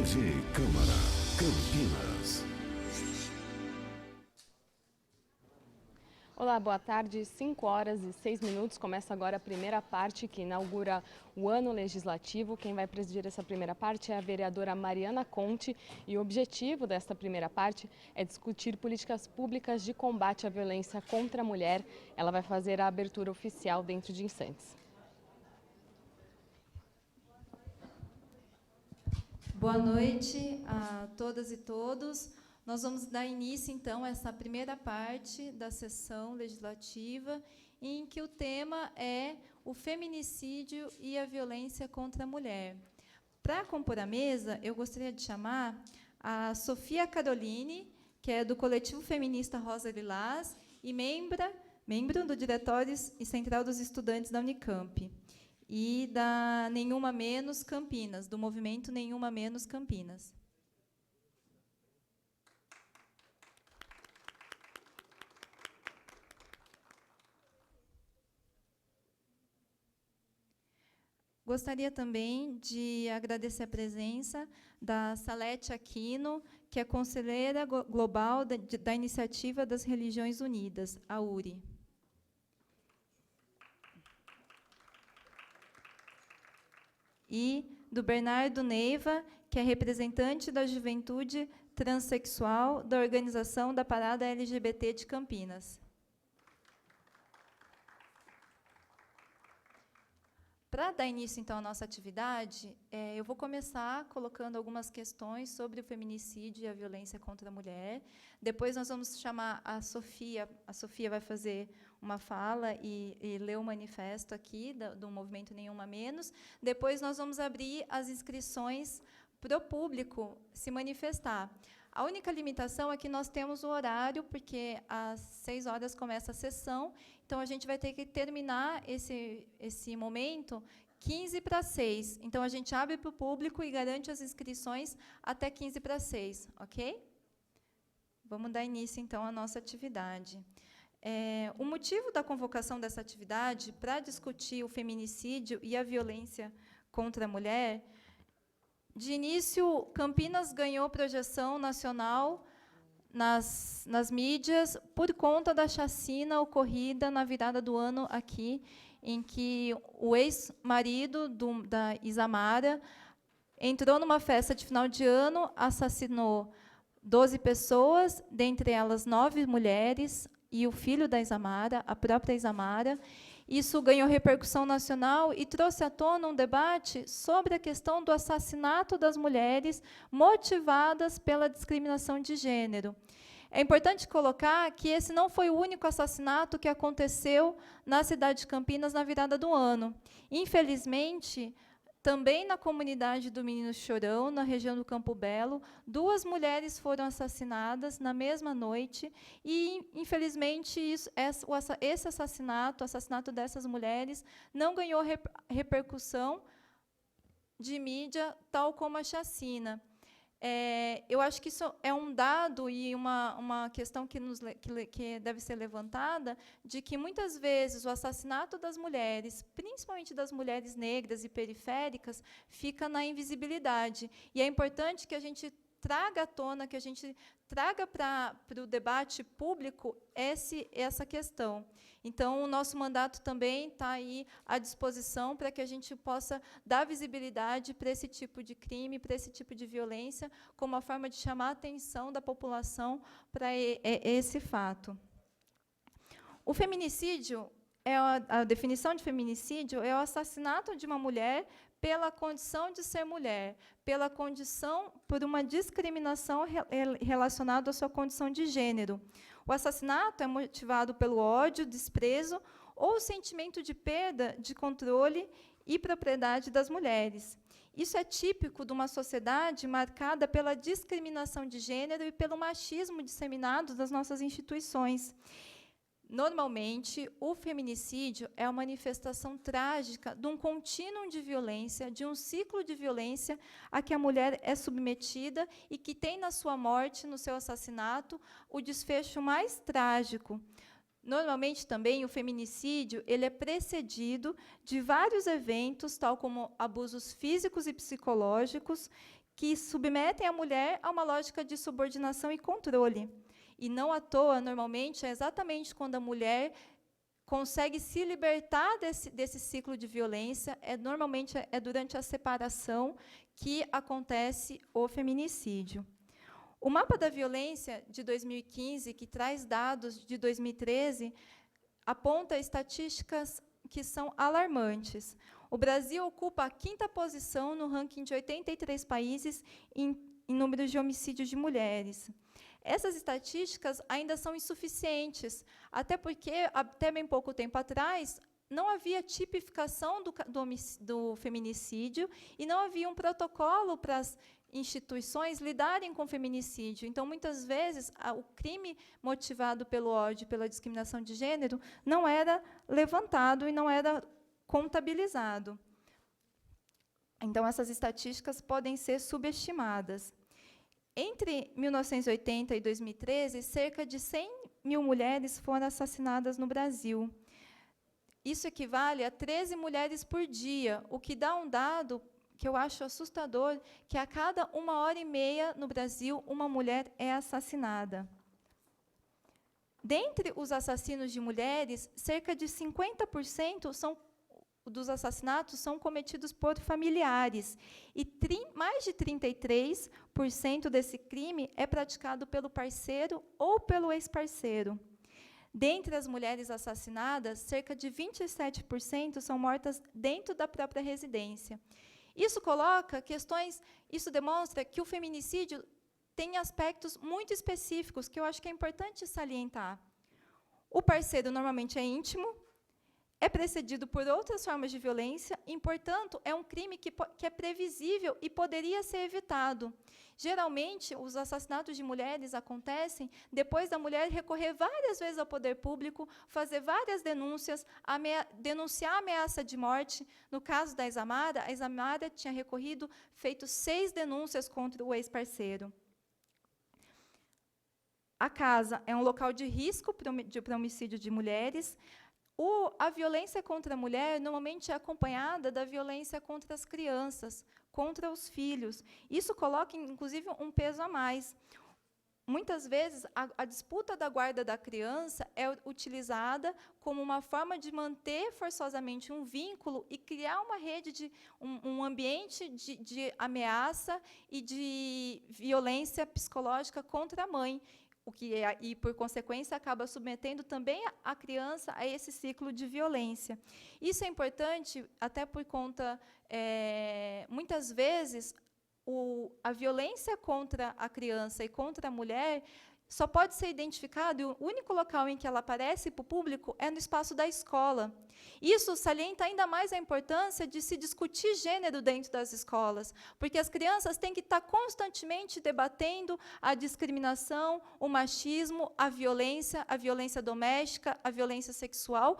TV Câmara, Campinas. Olá, boa tarde. 5h06. Começa agora a primeira parte que inaugura o ano legislativo. Quem vai presidir essa primeira parte é a vereadora Mariana Conte e o objetivo desta primeira parte é discutir políticas públicas de combate à violência contra a mulher. Ela vai fazer a abertura oficial dentro de instantes. Boa noite a todas e todos. Nós vamos dar início, então, a essa primeira parte da sessão legislativa, em que o tema é o feminicídio e a violência contra a mulher. Para compor a mesa, eu gostaria de chamar a Sofia Caroline, que é do Coletivo Feminista Rosa Lilás e membro do Diretório e Central dos Estudantes da Unicamp, e da Nenhuma Menos Campinas, do movimento Nenhuma Menos Campinas. Gostaria também de agradecer a presença da Salete Aquino, que é conselheira global da Iniciativa das Religiões Unidas, a URI. E do Bernardo Neiva, que é representante da juventude transexual da organização da Parada LGBT de Campinas. Para dar início, então, à nossa atividade, eu vou começar colocando algumas questões sobre o feminicídio e a violência contra a mulher. Depois nós vamos chamar a Sofia. A Sofia vai fazer uma fala e ler o manifesto aqui do movimento Nenhuma Menos. Depois nós vamos abrir as inscrições para o público se manifestar. A única limitação é que nós temos o horário, porque às 6 horas começa a sessão, então a gente vai ter que terminar esse momento 15 para 6. Então, a gente abre para o público e garante as inscrições até 15 para 6, ok? Vamos dar início, então, à nossa atividade. O motivo da convocação dessa atividade para discutir o feminicídio e a violência contra a mulher. De início, Campinas ganhou projeção nacional nas mídias por conta da chacina ocorrida na virada do ano aqui, em que o ex-marido da Isamara entrou numa festa de final de ano, assassinou 12 pessoas, dentre elas 9 mulheres, e o filho da Isamara, a própria Isamara. Isso ganhou repercussão nacional e trouxe à tona um debate sobre a questão do assassinato das mulheres motivadas pela discriminação de gênero. É importante colocar que esse não foi o único assassinato que aconteceu na cidade de Campinas na virada do ano. Infelizmente, também na comunidade do Menino Chorão, na região do Campo Belo, 2 mulheres foram assassinadas na mesma noite e, infelizmente, esse assassinato, o assassinato dessas mulheres, não ganhou repercussão de mídia, tal como a chacina. Eu acho que isso é um dado e uma questão que deve ser levantada, de que, muitas vezes, o assassinato das mulheres, principalmente das mulheres negras e periféricas, fica na invisibilidade. E é importante que a gente traga à tona, que a gente traga para o debate público essa questão. Então, o nosso mandato também está aí à disposição para que a gente possa dar visibilidade para esse tipo de crime, para esse tipo de violência, como uma forma de chamar a atenção da população para esse fato. O feminicídio, a definição de feminicídio é o assassinato de uma mulher pela condição de ser mulher, por uma discriminação relacionada à sua condição de gênero. O assassinato é motivado pelo ódio, desprezo ou sentimento de perda de controle e propriedade das mulheres. Isso é típico de uma sociedade marcada pela discriminação de gênero e pelo machismo disseminado das nossas instituições. Normalmente, o feminicídio é a manifestação trágica de um contínuo de violência, de um ciclo de violência a que a mulher é submetida e que tem na sua morte, no seu assassinato, o desfecho mais trágico. Normalmente, também, o feminicídio ele é precedido de vários eventos, tal como abusos físicos e psicológicos, que submetem a mulher a uma lógica de subordinação e controle. E, não à toa, normalmente, é exatamente quando a mulher consegue se libertar desse ciclo de violência, normalmente é durante a separação que acontece o feminicídio. O mapa da violência de 2015, que traz dados de 2013, aponta estatísticas que são alarmantes. O Brasil ocupa a 5ª posição no ranking de 83 países em número de homicídios de mulheres. Essas estatísticas ainda são insuficientes, até porque, até bem pouco tempo atrás, não havia tipificação do feminicídio e não havia um protocolo para as instituições lidarem com o feminicídio. Então, muitas vezes, o crime motivado pelo ódio, pela discriminação de gênero, não era levantado e não era contabilizado. Então, essas estatísticas podem ser subestimadas. Entre 1980 e 2013, cerca de 100 mil mulheres foram assassinadas no Brasil. Isso equivale a 13 mulheres por dia, o que dá um dado que eu acho assustador, que a cada 1h30 no Brasil, uma mulher é assassinada. Dentre os assassinos de mulheres, cerca de 50% dos assassinatos são cometidos por familiares, e mais de 33% desse crime é praticado pelo parceiro ou pelo ex-parceiro. Dentre as mulheres assassinadas, cerca de 27% são mortas dentro da própria residência. Isso demonstra que o feminicídio tem aspectos muito específicos que eu acho que é importante salientar. O parceiro normalmente é íntimo, é precedido por outras formas de violência, e, portanto, é um crime que é previsível e poderia ser evitado. Geralmente, os assassinatos de mulheres acontecem depois da mulher recorrer várias vezes ao poder público, fazer várias denúncias, denunciar a ameaça de morte. No caso da Isamara, a Isamara tinha feito 6 denúncias contra o ex-parceiro. A casa é um local de risco para homicídio de mulheres. A violência contra a mulher normalmente é acompanhada da violência contra as crianças, contra os filhos. Isso coloca, inclusive, um peso a mais. Muitas vezes, a disputa da guarda da criança é utilizada como uma forma de manter forçosamente um vínculo e criar uma rede, um ambiente de ameaça e de violência psicológica contra a mãe, e, por consequência, acaba submetendo também a criança a esse ciclo de violência. Isso é importante até por conta, muitas vezes, a violência contra a criança e contra a mulher só pode ser identificada, e o único local em que ela aparece para o público é no espaço da escola. Isso salienta ainda mais a importância de se discutir gênero dentro das escolas, porque as crianças têm que estar constantemente debatendo a discriminação, o machismo, a violência doméstica, a violência sexual,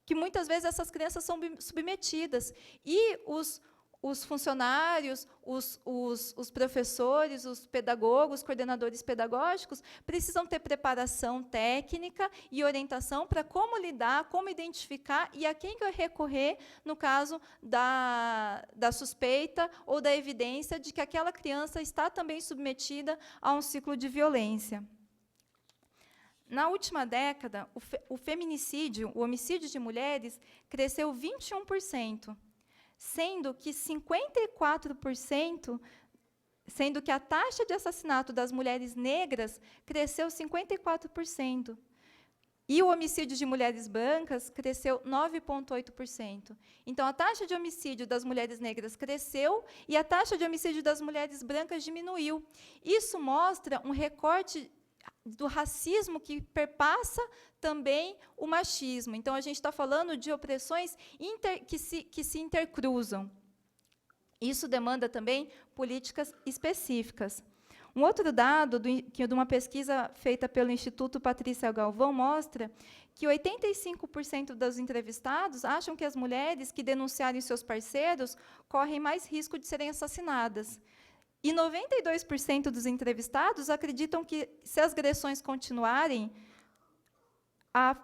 que muitas vezes essas crianças são submetidas. E os funcionários, os professores, os pedagogos, coordenadores pedagógicos, precisam ter preparação técnica e orientação para como lidar, como identificar e a quem recorrer no caso da suspeita ou da evidência de que aquela criança está também submetida a um ciclo de violência. Na última década, o feminicídio, o homicídio de mulheres, cresceu 21%. Sendo que 54%, sendo que a taxa de assassinato das mulheres negras cresceu 54%. E o homicídio de mulheres brancas cresceu 9,8%. Então, a taxa de homicídio das mulheres negras cresceu e a taxa de homicídio das mulheres brancas diminuiu. Isso mostra um recorte do racismo que perpassa também o machismo. Então, a gente está falando de opressões que se intercruzam. Isso demanda também políticas específicas. Um outro dado de uma pesquisa feita pelo Instituto Patrícia Galvão mostra que 85% dos entrevistados acham que as mulheres que denunciarem seus parceiros correm mais risco de serem assassinadas. E 92% dos entrevistados acreditam que, se as agressões continuarem, a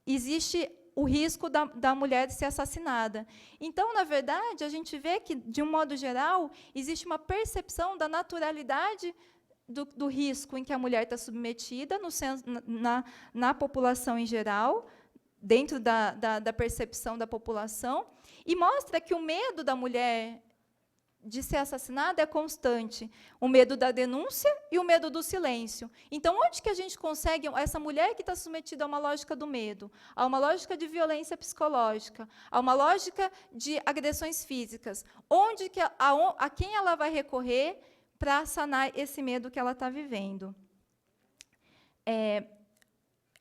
existe o risco da mulher ser assassinada. Então, na verdade, a gente vê que, de um modo geral, existe uma percepção da naturalidade do risco em que a mulher está submetida na população em geral, dentro da percepção da população, e mostra que o medo da mulher de ser assassinada é constante. O medo da denúncia e o medo do silêncio. Então, onde que a gente consegue, essa mulher que está submetida a uma lógica do medo, a uma lógica de violência psicológica, a uma lógica de agressões físicas, a quem ela vai recorrer para sanar esse medo que ela está vivendo?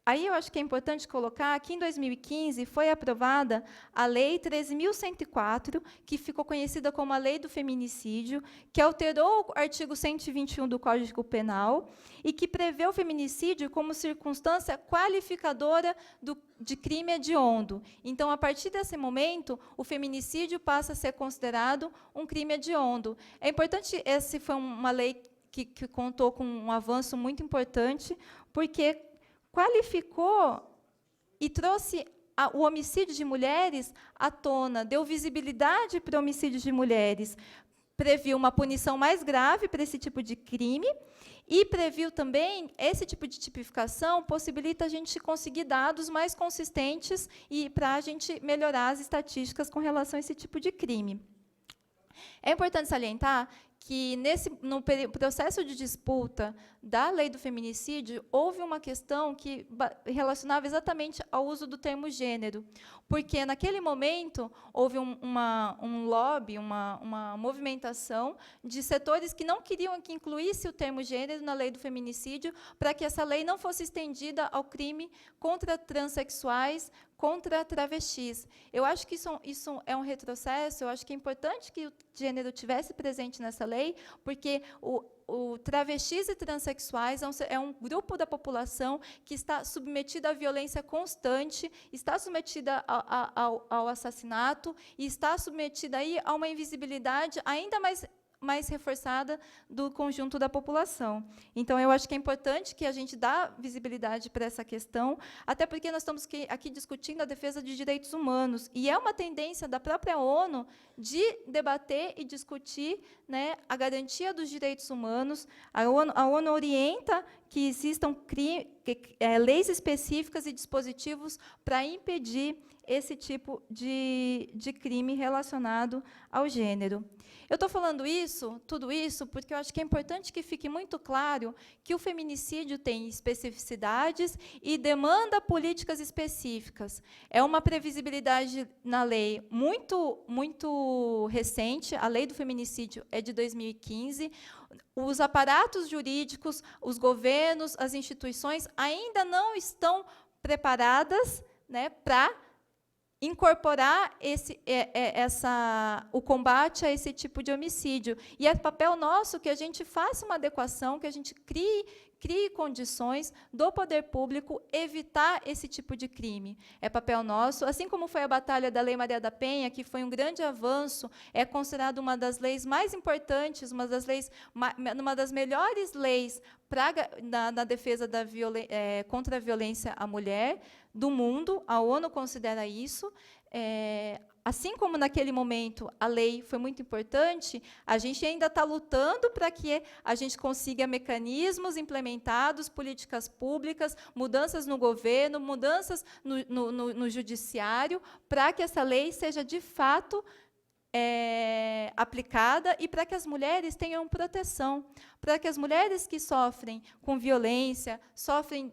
Aí eu acho que é importante colocar que, em 2015, foi aprovada a Lei 13.104, que ficou conhecida como a Lei do Feminicídio, que alterou o artigo 121 do Código Penal e que prevê o feminicídio como circunstância qualificadora de crime hediondo. Então, a partir desse momento, o feminicídio passa a ser considerado um crime hediondo. É importante, essa foi uma lei que contou com um avanço muito importante, porque qualificou e trouxe o homicídio de mulheres à tona, deu visibilidade para o homicídio de mulheres, previu uma punição mais grave para esse tipo de crime e previu também, esse tipo de tipificação possibilita a gente conseguir dados mais consistentes e para a gente melhorar as estatísticas com relação a esse tipo de crime. É importante salientar que, no processo de disputa da lei do feminicídio, houve uma questão que relacionava exatamente ao uso do termo gênero, porque, naquele momento, houve um lobby, uma movimentação de setores que não queriam que incluísse o termo gênero na lei do feminicídio, para que essa lei não fosse estendida ao crime contra transexuais, contra travestis. Eu acho que isso é um retrocesso, eu acho que é importante que o gênero tivesse presente nessa lei, porque o travestis e transexuais é um grupo da população que está submetida à violência constante, está submetida ao assassinato e está submetida aí a uma invisibilidade ainda mais reforçada do conjunto da população. Então, eu acho que é importante que a gente dê visibilidade para essa questão, até porque nós estamos aqui discutindo a defesa de direitos humanos, e é uma tendência da própria ONU de debater e discutir, né, a garantia dos direitos humanos. A ONU orienta que existam leis específicas e dispositivos para impedir esse tipo de crime relacionado ao gênero. Eu estou falando tudo isso, porque eu acho que é importante que fique muito claro que o feminicídio tem especificidades e demanda políticas específicas. É uma previsibilidade na lei muito recente, a lei do feminicídio é de 2015, os aparatos jurídicos, os governos, as instituições ainda não estão preparadas, né, para incorporar o combate a esse tipo de homicídio. E é papel nosso que a gente faça uma adequação, que a gente crie condições do poder público evitar esse tipo de crime. É papel nosso, assim como foi a batalha da Lei Maria da Penha, que foi um grande avanço, é considerado uma das leis mais importantes, uma das melhores leis na defesa contra a violência à mulher do mundo. A ONU considera isso. Assim como, naquele momento, a lei foi muito importante, a gente ainda está lutando para que a gente consiga mecanismos implementados, políticas públicas, mudanças no governo, mudanças no judiciário, para que essa lei seja, de fato, aplicada e para que as mulheres tenham proteção, para que as mulheres que sofrem com violência, sofrem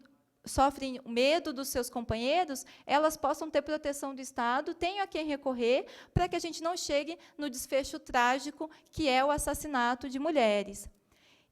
medo dos seus companheiros, elas possam ter proteção do Estado, tenham a quem recorrer, para que a gente não chegue no desfecho trágico, que é o assassinato de mulheres.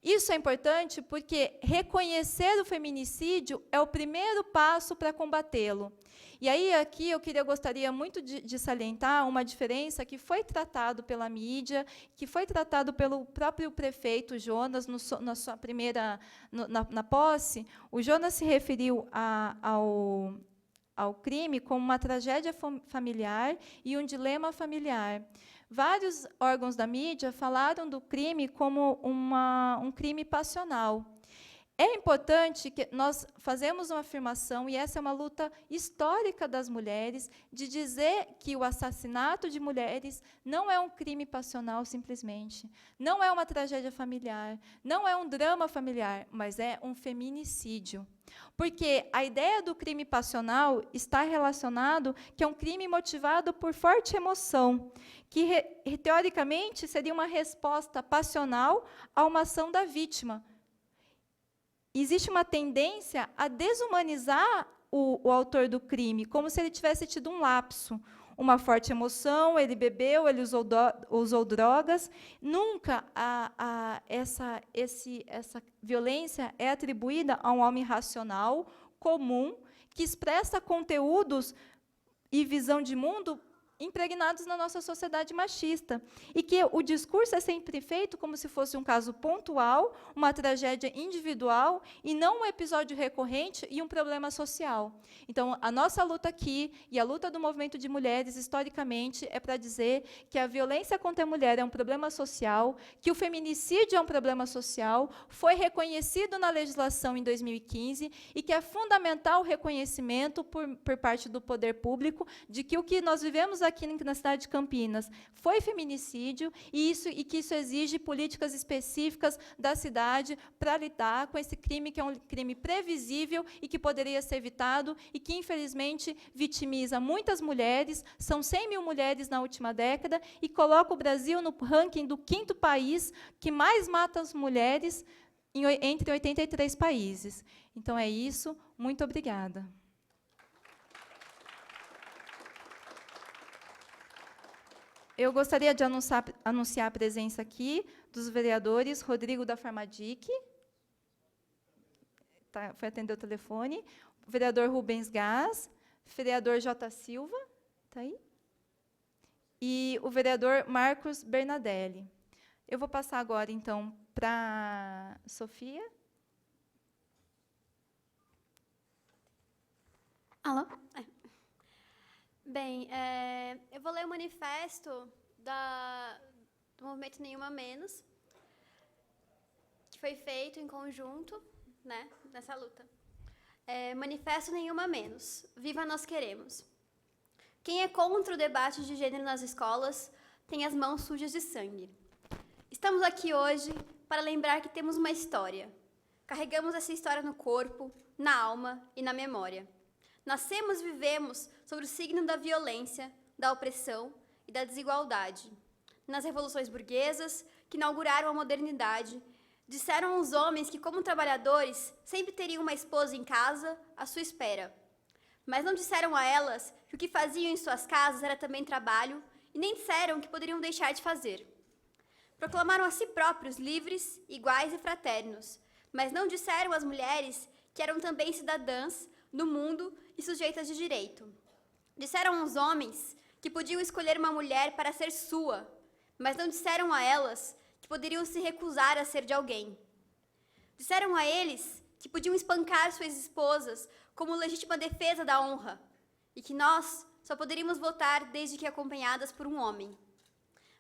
Isso é importante porque reconhecer o feminicídio é o primeiro passo para combatê-lo. E aí, aqui, eu gostaria muito de salientar uma diferença que foi tratado pela mídia, que foi tratado pelo próprio prefeito Jonas, na sua primeira, na posse. O Jonas se referiu ao crime como uma tragédia familiar e um dilema familiar. Vários órgãos da mídia falaram do crime como um crime passional. É importante que nós fazemos uma afirmação, e essa é uma luta histórica das mulheres, de dizer que o assassinato de mulheres não é um crime passional, simplesmente. Não é uma tragédia familiar, não é um drama familiar, mas é um feminicídio. Porque a ideia do crime passional está relacionado que é um crime motivado por forte emoção, que, teoricamente, seria uma resposta passional a uma ação da vítima. Existe uma tendência a desumanizar o autor do crime, como se ele tivesse tido um lapso, uma forte emoção, ele bebeu, ele usou drogas. Nunca essa violência é atribuída a um homem racional, comum, que expressa conteúdos e visão de mundo impregnados na nossa sociedade machista, e que o discurso é sempre feito como se fosse um caso pontual, uma tragédia individual, e não um episódio recorrente e um problema social. Então, a nossa luta aqui, e a luta do movimento de mulheres, historicamente, é para dizer que a violência contra a mulher é um problema social, que o feminicídio é um problema social, foi reconhecido na legislação em 2015, e que é fundamental o reconhecimento por parte do poder público de que o que nós vivemos aqui na cidade de Campinas foi feminicídio, e que isso exige políticas específicas da cidade para lidar com esse crime, que é um crime previsível e que poderia ser evitado, e que, infelizmente, vitimiza muitas mulheres. São 100 mil mulheres na última década, e coloca o Brasil no ranking do 5º país que mais mata as mulheres entre 83 países. Então, é isso. Muito obrigada. Eu gostaria de anunciar a presença aqui dos vereadores Rodrigo da Farmadic, foi atender o telefone, o vereador Rubens Gás, vereador J. Silva, está aí, e o vereador Marcos Bernadelli. Eu vou passar agora, então, para a Sofia. Alô? Bem, eu vou ler o manifesto do movimento Nenhuma Menos, que foi feito em conjunto, né, nessa luta. Manifesto Nenhuma Menos. Viva Nós Queremos. Quem é contra o debate de gênero nas escolas tem as mãos sujas de sangue. Estamos aqui hoje para lembrar que temos uma história. Carregamos essa história no corpo, na alma e na memória. Nascemos e vivemos sob o signo da violência, da opressão e da desigualdade. Nas revoluções burguesas, que inauguraram a modernidade, disseram aos homens que, como trabalhadores, sempre teriam uma esposa em casa à sua espera. Mas não disseram a elas que o que faziam em suas casas era também trabalho, e nem disseram que poderiam deixar de fazer. Proclamaram a si próprios livres, iguais e fraternos, mas não disseram às mulheres que eram também cidadãs do mundo e sujeitas de direito. Disseram aos homens que podiam escolher uma mulher para ser sua, mas não disseram a elas que poderiam se recusar a ser de alguém. Disseram a eles que podiam espancar suas esposas como legítima defesa da honra, e que nós só poderíamos votar desde que acompanhadas por um homem.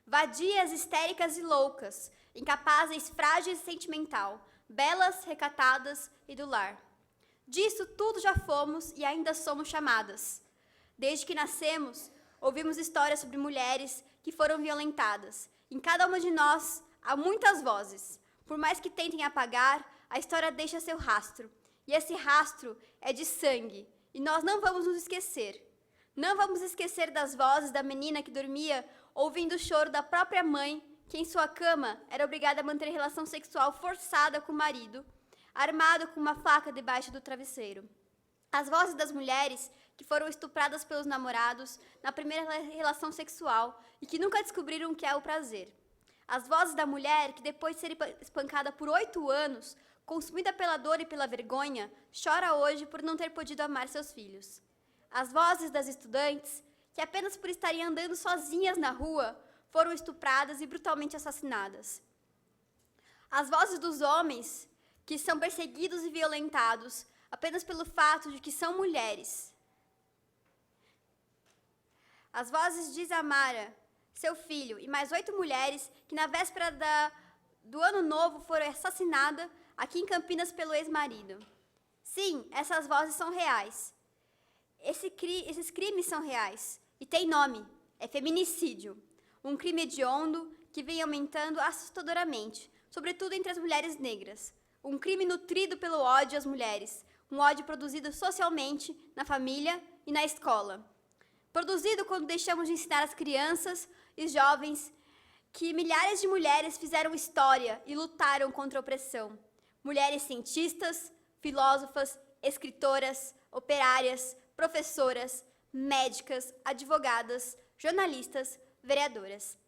Vadias, histéricas e loucas, incapazes, frágeis e sentimental, belas, recatadas e do lar. Disso tudo já fomos e ainda somos chamadas. Desde que nascemos, ouvimos histórias sobre mulheres que foram violentadas. Em cada uma de nós há muitas vozes. Por mais que tentem apagar, a história deixa seu rastro. E esse rastro é de sangue. E nós não vamos nos esquecer. Não vamos esquecer das vozes da menina que dormia ouvindo o choro da própria mãe, que em sua cama era obrigada a manter relação sexual forçada com o marido, armado com uma faca debaixo do travesseiro. As vozes das mulheres que foram estupradas pelos namorados na primeira relação sexual e que nunca descobriram o que é o prazer. As vozes da mulher que, depois de ser espancada por 8 anos, consumida pela dor e pela vergonha, chora hoje por não ter podido amar seus filhos. As vozes das estudantes que, apenas por estarem andando sozinhas na rua, foram estupradas e brutalmente assassinadas. As vozes dos homens que são perseguidos e violentados apenas pelo fato de que são mulheres. As vozes de Isamara, seu filho, e mais 8 mulheres que, na véspera do ano novo foi assassinada aqui em Campinas pelo ex-marido. Sim, essas vozes são reais. Esses crimes são reais. E tem nome, é feminicídio. Um crime hediondo que vem aumentando assustadoramente, sobretudo entre as mulheres negras. Um crime nutrido pelo ódio às mulheres, um ódio produzido socialmente, na família e na escola. Produzido quando deixamos de ensinar às crianças e jovens que milhares de mulheres fizeram história e lutaram contra a opressão. Mulheres cientistas, filósofas, escritoras, operárias, professoras, médicas, advogadas, jornalistas, vereadoras.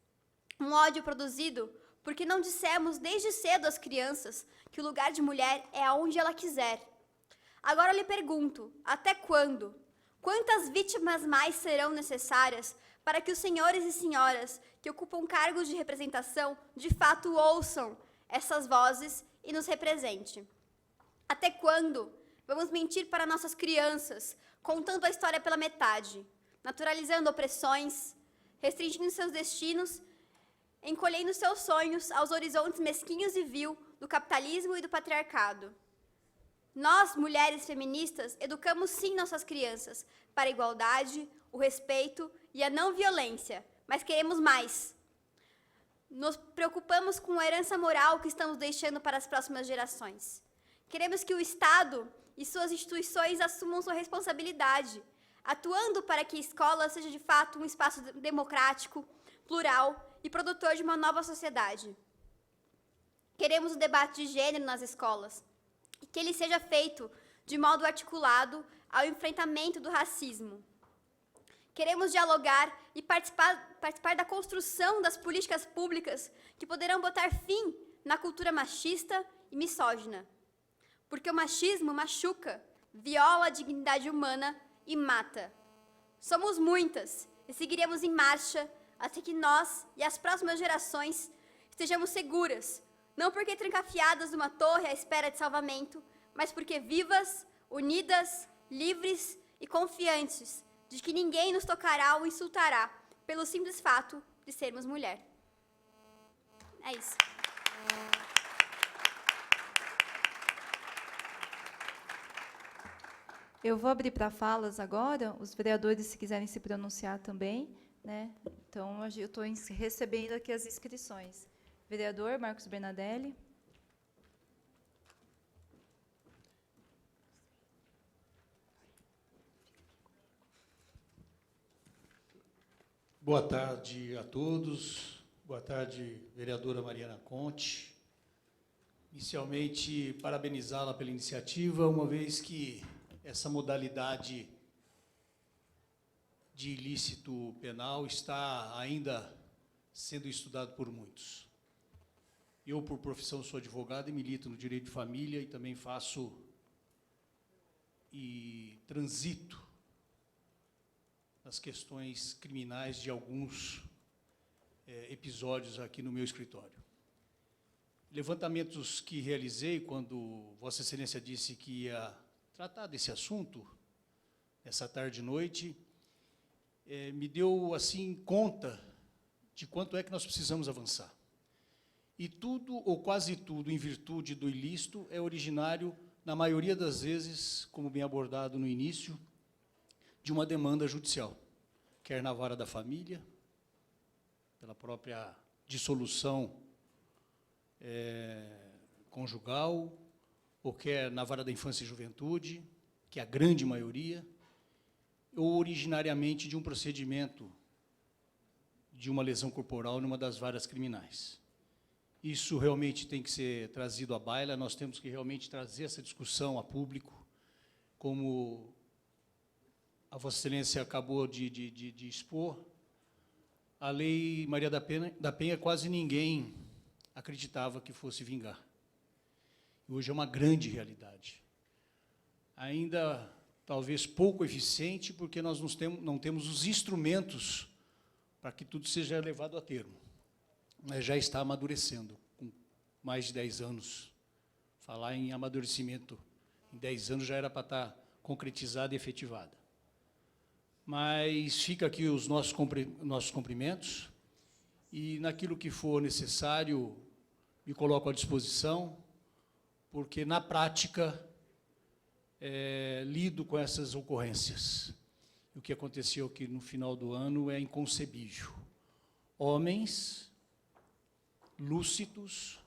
Um ódio produzido porque não dissemos desde cedo às crianças que o lugar de mulher é aonde ela quiser. Agora eu lhe pergunto, até quando? Quantas vítimas mais serão necessárias para que os senhores e senhoras que ocupam cargos de representação de fato ouçam essas vozes e nos representem? Até quando vamos mentir para nossas crianças, contando a história pela metade, naturalizando opressões, restringindo seus destinos, encolhendo seus sonhos aos horizontes mesquinhos e vil do capitalismo e do patriarcado? Nós, mulheres feministas, educamos sim nossas crianças para a igualdade, o respeito e a não violência, mas queremos mais. Nos preocupamos com a herança moral que estamos deixando para as próximas gerações. Queremos que o Estado e suas instituições assumam sua responsabilidade, atuando para que a escola seja de fato um espaço democrático, plural e produtor de uma nova sociedade. Queremos o debate de gênero nas escolas, e que ele seja feito de modo articulado ao enfrentamento do racismo. Queremos dialogar e participar da construção das políticas públicas que poderão botar fim na cultura machista e misógina. Porque o machismo machuca, viola a dignidade humana e mata. Somos muitas e seguiremos em marcha até que nós e as próximas gerações estejamos seguras, não porque trancafiadas numa torre à espera de salvamento, mas porque vivas, unidas, livres e confiantes de que ninguém nos tocará ou insultará pelo simples fato de sermos mulher. É isso. Eu vou abrir para falas agora, os vereadores, se quiserem se pronunciar também, né? Então, eu estou recebendo aqui as inscrições. Vereador Marcos Bernadelli. Boa tarde a todos. Boa tarde, vereadora Mariana Conte. Inicialmente, parabenizá-la pela iniciativa, uma vez que essa modalidade de ilícito penal está ainda sendo estudado por muitos. Eu, por profissão, sou advogado e milito no direito de família e também faço e transito nas questões criminais de alguns episódios aqui no meu escritório. Levantamentos que realizei quando Vossa Excelência disse que ia tratar desse assunto, nessa tarde e noite, me deu, assim, conta de quanto é que nós precisamos avançar. E tudo, ou quase tudo, em virtude do ilícito, é originário, na maioria das vezes, como bem abordado no início, de uma demanda judicial, quer na vara da família, pela própria dissolução conjugal, ou quer na vara da infância e juventude, que é a grande maioria, ou originariamente de um procedimento de uma lesão corporal numa das varas criminais. Isso realmente tem que ser trazido à baila, nós temos que realmente trazer essa discussão a público, como a Vossa Excelência acabou de expor. A Lei Maria da Penha quase ninguém acreditava que fosse vingar. Hoje é uma grande realidade. Ainda, talvez, pouco eficiente, porque nós não temos os instrumentos para que tudo seja levado a termo. Mas já está amadurecendo, com mais de 10 anos. Falar em amadurecimento em 10 anos já era para estar concretizada e efetivada. Mas fica aqui os nossos cumprimentos, e naquilo que for necessário, me coloco à disposição, porque, na prática, lido com essas ocorrências. O que aconteceu aqui no final do ano é inconcebível. Homens lúcidos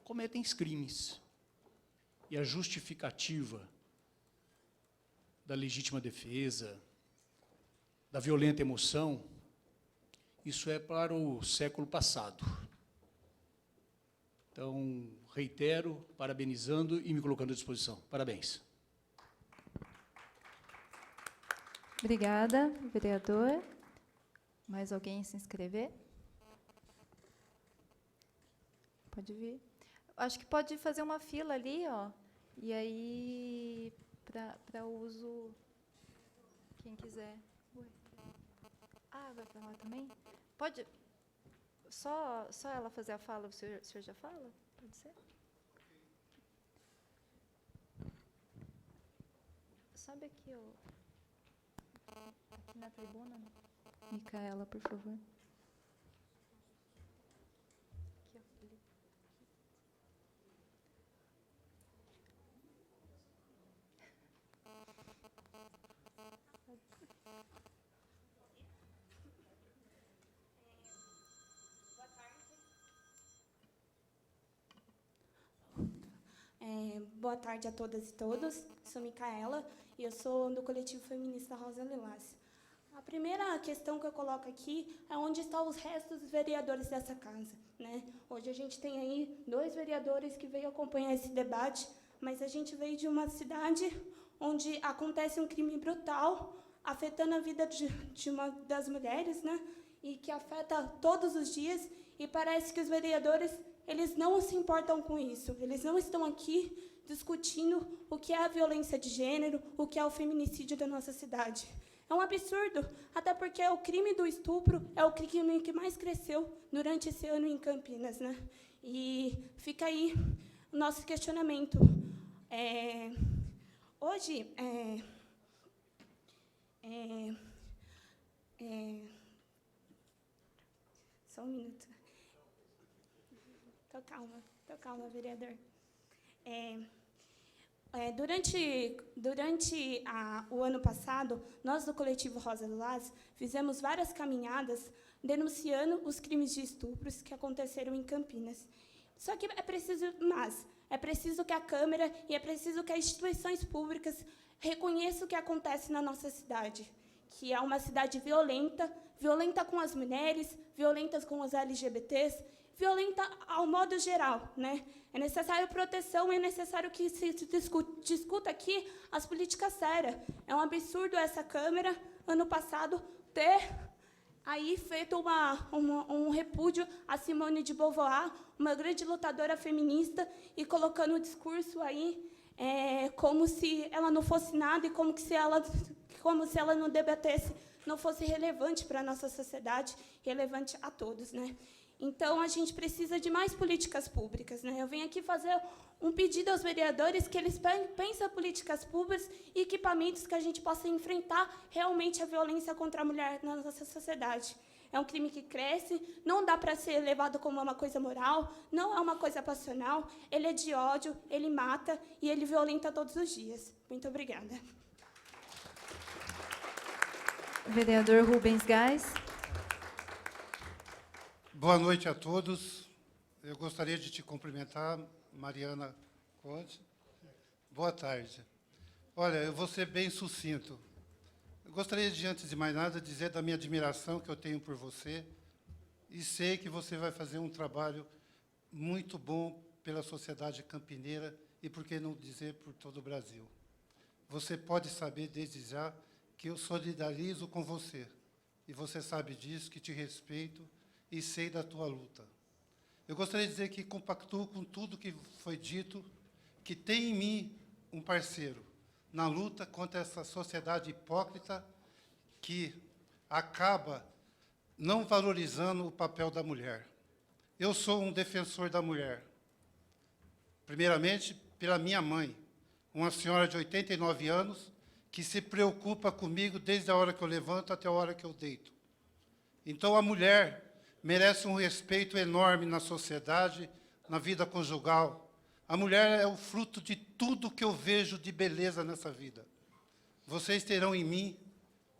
cometem crimes. E a justificativa da legítima defesa, da violenta emoção, isso é para o século passado. Então, reitero, parabenizando e me colocando à disposição. Parabéns. Obrigada, vereador. Mais alguém se inscrever? Pode vir. Acho que pode fazer uma fila ali, ó. E aí, para uso, quem quiser. Ah, vai para lá também? Pode. Só ela fazer a fala, o senhor já fala? Pode ser? Sobe aqui, ó. Aqui na tribuna. Micaela, por favor. Aqui, ó. Ali. Boa tarde a todas e todos. Sou Micaela e eu sou do coletivo feminista Rosa Lilás. A primeira questão que eu coloco aqui é onde estão os restos dos vereadores dessa casa, né? Hoje a gente tem aí 2 vereadores que veio acompanhar esse debate, mas a gente veio de uma cidade onde acontece um crime brutal, afetando a vida de uma das mulheres, né? E que afeta todos os dias, e parece que os vereadores, eles não se importam com isso. Eles não estão aqui discutindo o que é a violência de gênero, o que é o feminicídio da nossa cidade. É um absurdo, até porque o crime do estupro é o crime que mais cresceu durante esse ano em Campinas, né? E fica aí o nosso questionamento. Hoje, só um minuto. Tô calma, vereador. Durante o ano passado, nós do coletivo Rosa Lilás fizemos várias caminhadas denunciando os crimes de estupros que aconteceram em Campinas. Só que é preciso mais. É preciso que a Câmara e é preciso que as instituições públicas reconheçam o que acontece na nossa cidade, que é uma cidade violenta, violenta com as mulheres, violenta com os LGBTs, violenta ao modo geral, né? É necessário proteção, é necessário que se discuta aqui as políticas sérias. É um absurdo essa Câmara, ano passado, ter aí feito um repúdio a Simone de Beauvoir, uma grande lutadora feminista, e colocando o discurso aí como se ela não fosse nada e como se ela não debatesse, não fosse relevante para a nossa sociedade, relevante a todos, né? Então, a gente precisa de mais políticas públicas, né? Eu venho aqui fazer um pedido aos vereadores que eles pensem políticas públicas e equipamentos que a gente possa enfrentar realmente a violência contra a mulher na nossa sociedade. É um crime que cresce, não dá para ser levado como uma coisa moral, não é uma coisa passional, ele é de ódio, ele mata e ele violenta todos os dias. Muito obrigada. Vereador Rubens Gás. Boa noite a todos. Eu gostaria de te cumprimentar, Mariana Conte. Boa tarde. Olha, eu vou ser bem sucinto. Eu gostaria de, antes de mais nada, dizer da minha admiração que eu tenho por você e sei que você vai fazer um trabalho muito bom pela sociedade campineira e, por que não dizer, por todo o Brasil. Você pode saber, desde já, que eu solidarizo com você. E você sabe disso, que te respeito e sei da tua luta. Eu gostaria de dizer que compactuo com tudo que foi dito, que tem em mim um parceiro na luta contra essa sociedade hipócrita que acaba não valorizando o papel da mulher. Eu sou um defensor da mulher. Primeiramente, pela minha mãe, uma senhora de 89 anos, que se preocupa comigo desde a hora que eu levanto até a hora que eu deito. Então, a mulher merece um respeito enorme na sociedade, na vida conjugal. A mulher é o fruto de tudo que eu vejo de beleza nessa vida. Vocês terão em mim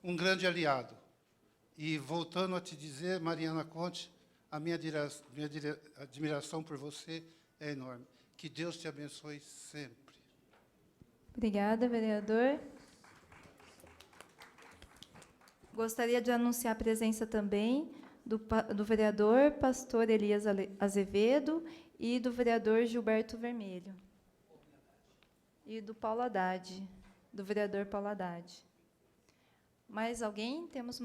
um grande aliado. E, voltando a te dizer, Mariana Conte, a minha admiração por você é enorme. Que Deus te abençoe sempre. Obrigada, vereador. Gostaria de anunciar a presença também do vereador Pastor Elias Azevedo e do vereador Gilberto Vermelho. E do Paulo Haddad, do vereador Paulo Haddad. Mais alguém? Temos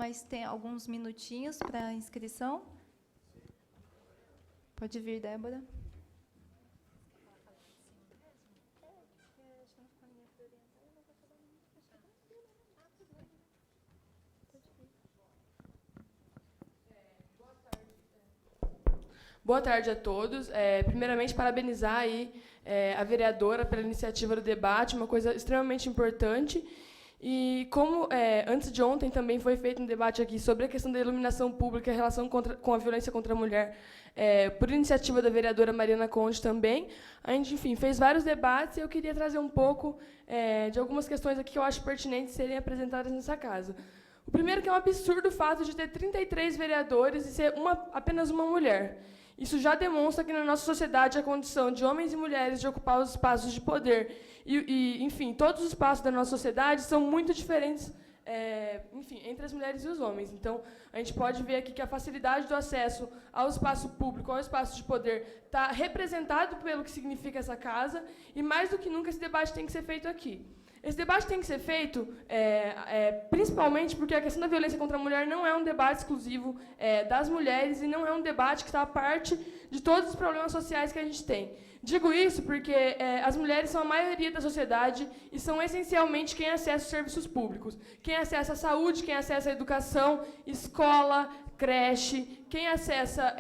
alguns minutinhos para a inscrição. Pode vir, Débora. Boa tarde a todos. Primeiramente, parabenizar aí, a vereadora pela iniciativa do debate, uma coisa extremamente importante. E como antes de ontem também foi feito um debate aqui sobre a questão da iluminação pública em relação com a violência contra a mulher, por iniciativa da vereadora Mariana Conte também, a gente, enfim, fez vários debates e eu queria trazer um pouco de algumas questões aqui que eu acho pertinentes serem apresentadas nessa casa. O primeiro que é um absurdo o fato de ter 33 vereadores e ser apenas uma mulher. Isso já demonstra que na nossa sociedade a condição de homens e mulheres de ocupar os espaços de poder enfim, todos os espaços da nossa sociedade são muito diferentes, enfim, entre as mulheres e os homens. Então, a gente pode ver aqui que a facilidade do acesso ao espaço público, ao espaço de poder, está representado pelo que significa essa casa, e mais do que nunca esse debate tem que ser feito aqui. Esse debate tem que ser feito principalmente porque a questão da violência contra a mulher não é um debate exclusivo das mulheres e não é um debate que está à parte de todos os problemas sociais que a gente tem. Digo isso porque as mulheres são a maioria da sociedade e são essencialmente quem acessa os serviços públicos, quem acessa a saúde, quem acessa a educação, escola, creche, quem acessa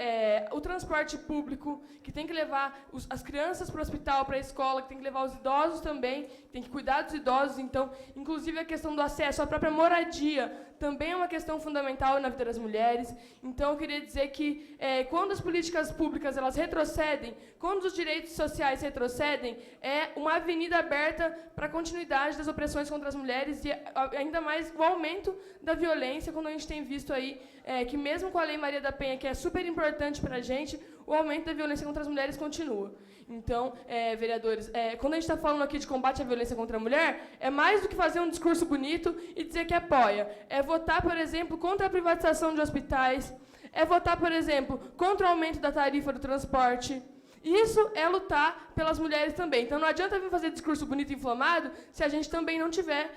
o transporte público, que tem que levar as crianças para o hospital, para a escola, que tem que levar os idosos também, tem que cuidar dos idosos. Então, inclusive, a questão do acesso à própria moradia também é uma questão fundamental na vida das mulheres. Então, eu queria dizer que, quando as políticas públicas elas retrocedem, quando os direitos sociais retrocedem, é uma avenida aberta para a continuidade das opressões contra as mulheres e, ainda mais, o aumento da violência, quando a gente tem visto aí que, mesmo com a Lei Maria da Penha, que é super importante para a gente, o aumento da violência contra as mulheres continua. Então, vereadores, quando a gente está falando aqui de combate à violência contra a mulher, é mais do que fazer um discurso bonito e dizer que apoia. É votar, por exemplo, contra a privatização de hospitais, é votar, por exemplo, contra o aumento da tarifa do transporte. Isso é lutar pelas mulheres também. Então, não adianta vir fazer discurso bonito e inflamado se a gente também não tiver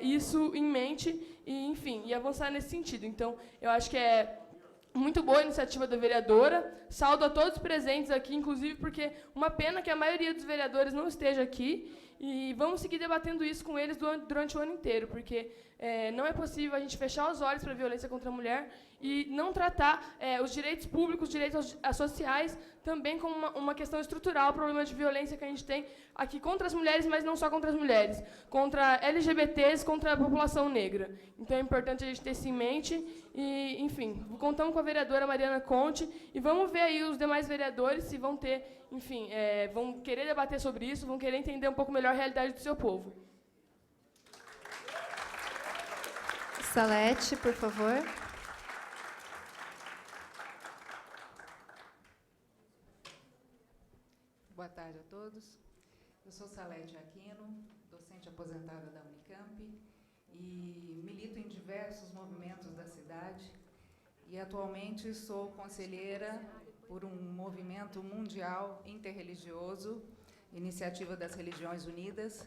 isso em mente e, enfim, e avançar nesse sentido. Então, eu acho que é muito boa a iniciativa da vereadora. Saúdo a todos presentes aqui, inclusive porque uma pena que a maioria dos vereadores não esteja aqui. E vamos seguir debatendo isso com eles durante o ano inteiro, porque não é possível a gente fechar os olhos para a violência contra a mulher e não tratar os direitos públicos, os direitos sociais, também como uma questão estrutural, o problema de violência que a gente tem aqui contra as mulheres, mas não só contra as mulheres, contra LGBTs, contra a população negra. Então, é importante a gente ter isso em mente e, enfim, contamos com a vereadora Mariana Conte e vamos ver aí os demais vereadores se vão ter, enfim, vão querer debater sobre isso, vão querer entender um pouco melhor a realidade do seu povo. Salete, por favor. Boa tarde a todos. Eu sou Salete Aquino, docente aposentada da Unicamp e milito em diversos movimentos da cidade e atualmente sou conselheira por um movimento mundial interreligioso, Iniciativa das Religiões Unidas,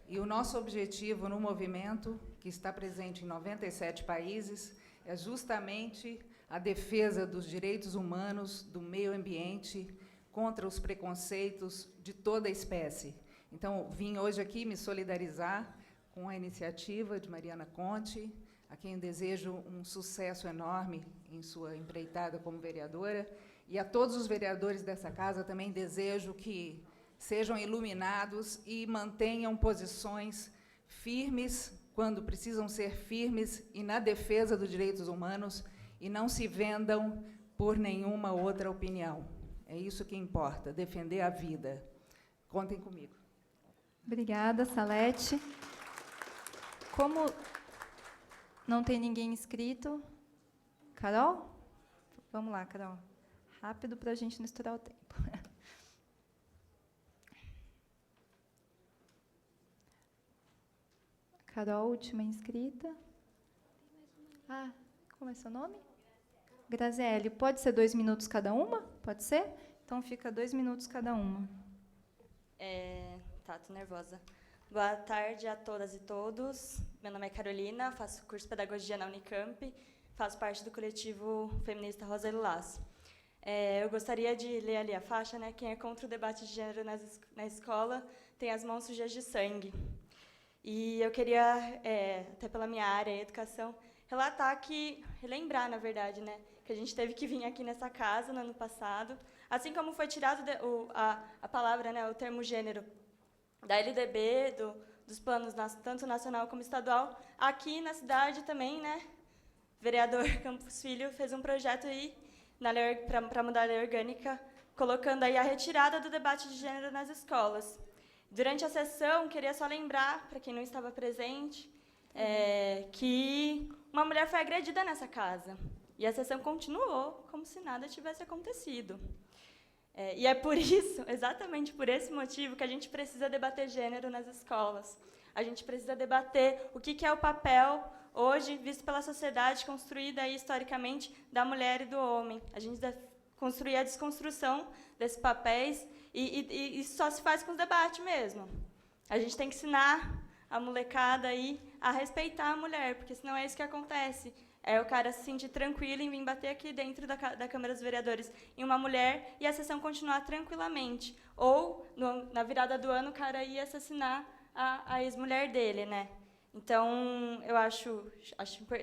e o nosso objetivo no movimento, que está presente em 97 países, é justamente a defesa dos direitos humanos, do meio ambiente, contra os preconceitos de toda a espécie. Então, vim hoje aqui me solidarizar com a iniciativa de Mariana Conte, a quem desejo um sucesso enorme em sua empreitada como vereadora, e a todos os vereadores dessa casa também desejo que sejam iluminados e mantenham posições firmes, quando precisam ser firmes, e na defesa dos direitos humanos, e não se vendam por nenhuma outra opinião. É isso que importa, defender a vida. Contem comigo. Obrigada, Salete. Como não tem ninguém inscrito, Carol? Vamos lá, Carol. Rápido para a gente não estourar o tempo. Carol, última inscrita. Ah, como é seu nome? Graziele. Pode ser 2 minutos cada uma? Pode ser? Então fica 2 minutos cada uma. Tá, tô nervosa. Boa tarde a todas e todos. Meu nome é Carolina, faço curso de Pedagogia na Unicamp, faço parte do coletivo feminista Rosa e Lilás. Eu gostaria de ler ali a faixa, né? Quem é contra o debate de gênero na escola tem as mãos sujas de sangue. E eu queria, até pela minha área, educação, relembrar, na verdade, né? Que a gente teve que vir aqui nessa casa no ano passado, assim como foi tirado a palavra, né, o termo gênero, da LDB, dos planos tanto nacional como estadual, aqui na cidade também, né, o vereador Campos Filho fez um projeto aí para mudar a lei orgânica, colocando aí a retirada do debate de gênero nas escolas. Durante a sessão, queria só lembrar, para quem não estava presente, que uma mulher foi agredida nessa casa. E a sessão continuou como se nada tivesse acontecido. E é por isso, exatamente por esse motivo, que a gente precisa debater gênero nas escolas. A gente precisa debater o que é o papel, hoje, visto pela sociedade, construída aí, historicamente, da mulher e do homem. A gente deve construir a desconstrução desses papéis, e isso só se faz com os debates mesmo. A gente tem que ensinar a molecada aí a respeitar a mulher, porque senão é isso que acontece. É o cara se sentir tranquilo em vir bater aqui dentro da Câmara dos Vereadores em uma mulher e a sessão continuar tranquilamente. Ou, na virada do ano, o cara ia assassinar a ex-mulher dele, né? Então, eu acho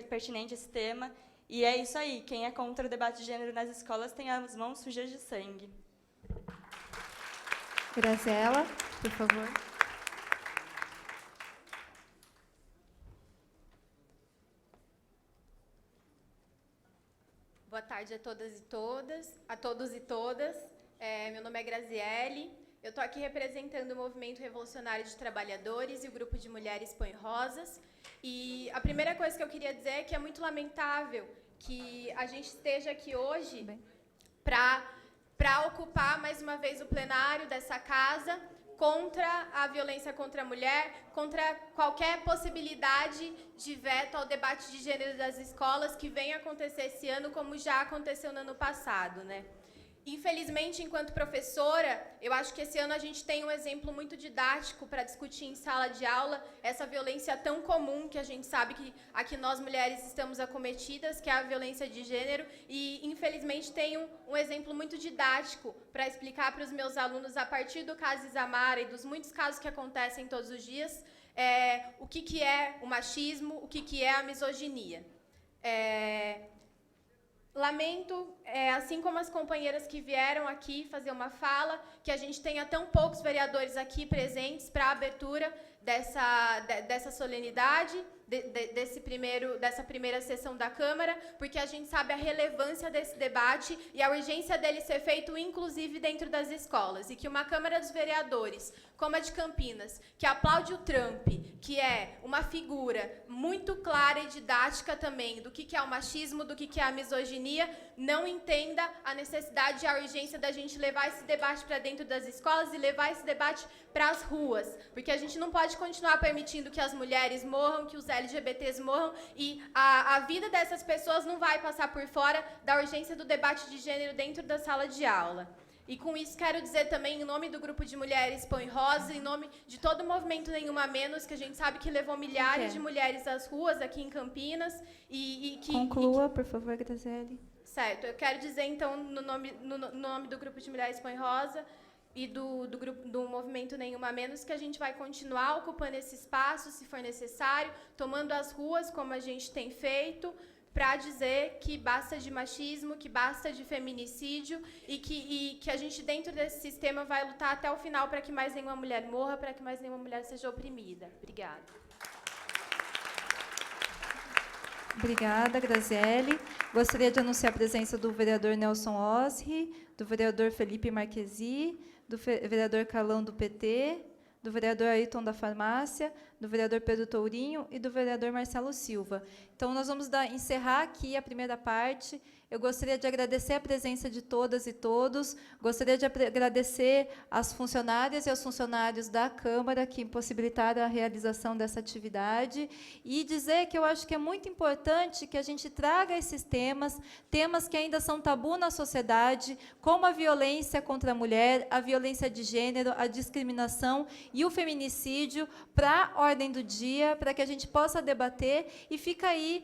pertinente esse tema. E é isso aí. Quem é contra o debate de gênero nas escolas tem as mãos sujas de sangue. Graziela, por favor. Boa tarde a todas e a todos e todas. Meu nome é Graziele. Eu estou aqui representando o Movimento Revolucionário de Trabalhadores e o Grupo de Mulheres Põe Rosas. E a primeira coisa que eu queria dizer é que é muito lamentável que a gente esteja aqui hoje para ocupar mais uma vez o plenário dessa casa contra a violência contra a mulher, contra qualquer possibilidade de veto ao debate de gênero das escolas que vem acontecer esse ano, como já aconteceu no ano passado, né? Infelizmente, enquanto professora, eu acho que esse ano a gente tem um exemplo muito didático para discutir em sala de aula essa violência tão comum que a gente sabe que aqui nós mulheres estamos acometidas, que é a violência de gênero, e infelizmente tem um exemplo muito didático para explicar para os meus alunos, a partir do caso Isamara e dos muitos casos que acontecem todos os dias, o que é o machismo, o que é a misoginia. Lamento, assim como as companheiras que vieram aqui fazer uma fala, que a gente tenha tão poucos vereadores aqui presentes para a abertura dessa solenidade, dessa primeira sessão da Câmara, porque a gente sabe a relevância desse debate e a urgência dele ser feito, inclusive, dentro das escolas. E que uma Câmara dos Vereadores, como a de Campinas, que aplaude o Trump, que é uma figura muito clara e didática também do que é o machismo, do que é a misoginia, não entenda a necessidade e a urgência da gente levar esse debate para dentro das escolas e levar esse debate para as ruas, porque a gente não pode continuar permitindo que as mulheres morram, que os LGBTs morram, e a vida dessas pessoas não vai passar por fora da urgência do debate de gênero dentro da sala de aula. E com isso quero dizer também, em nome do Grupo de Mulheres Põe Rosa, em nome de todo o movimento Nenhuma Menos, que a gente sabe que levou milhares de mulheres às ruas aqui em Campinas. Conclua, por favor, Graziele. Certo, eu quero dizer, então, no nome do Grupo de Mulheres Põe Rosa e do movimento Nenhuma Menos, que a gente vai continuar ocupando esse espaço, se for necessário, tomando as ruas, como a gente tem feito, para dizer que basta de machismo, que basta de feminicídio e que a gente, dentro desse sistema, vai lutar até o final para que mais nenhuma mulher morra, para que mais nenhuma mulher seja oprimida. Obrigada. Obrigada, Graziele. Gostaria de anunciar a presença do vereador Nelson Osri, do vereador Felipe Marquesi, do vereador Carlão do PT, do vereador Ayrton da Farmácia, do vereador Pedro Tourinho e do vereador Marcelo Silva. Então, nós vamos encerrar aqui a primeira parte. Eu gostaria de agradecer a presença de todas e todos, gostaria de agradecer às funcionárias e aos funcionários da Câmara que possibilitaram a realização dessa atividade e dizer que eu acho que é muito importante que a gente traga esses temas que ainda são tabu na sociedade, como a violência contra a mulher, a violência de gênero, a discriminação e o feminicídio para a ordem do dia, para que a gente possa debater, e fica aí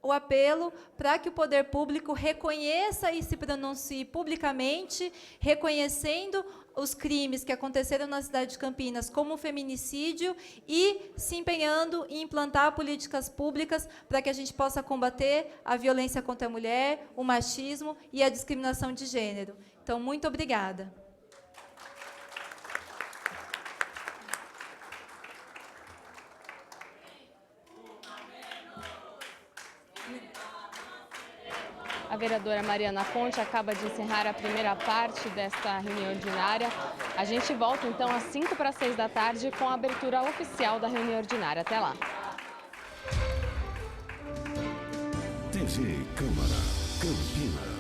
o apelo para que o poder público reconheça e se pronuncie publicamente, reconhecendo os crimes que aconteceram na cidade de Campinas como feminicídio e se empenhando em implantar políticas públicas para que a gente possa combater a violência contra a mulher, o machismo e a discriminação de gênero. Então, muito obrigada. A vereadora Mariana Conte acaba de encerrar a primeira parte desta reunião ordinária. A gente volta, então, às 5:45 com a abertura oficial da reunião ordinária. Até lá. TV Câmara, Campinas.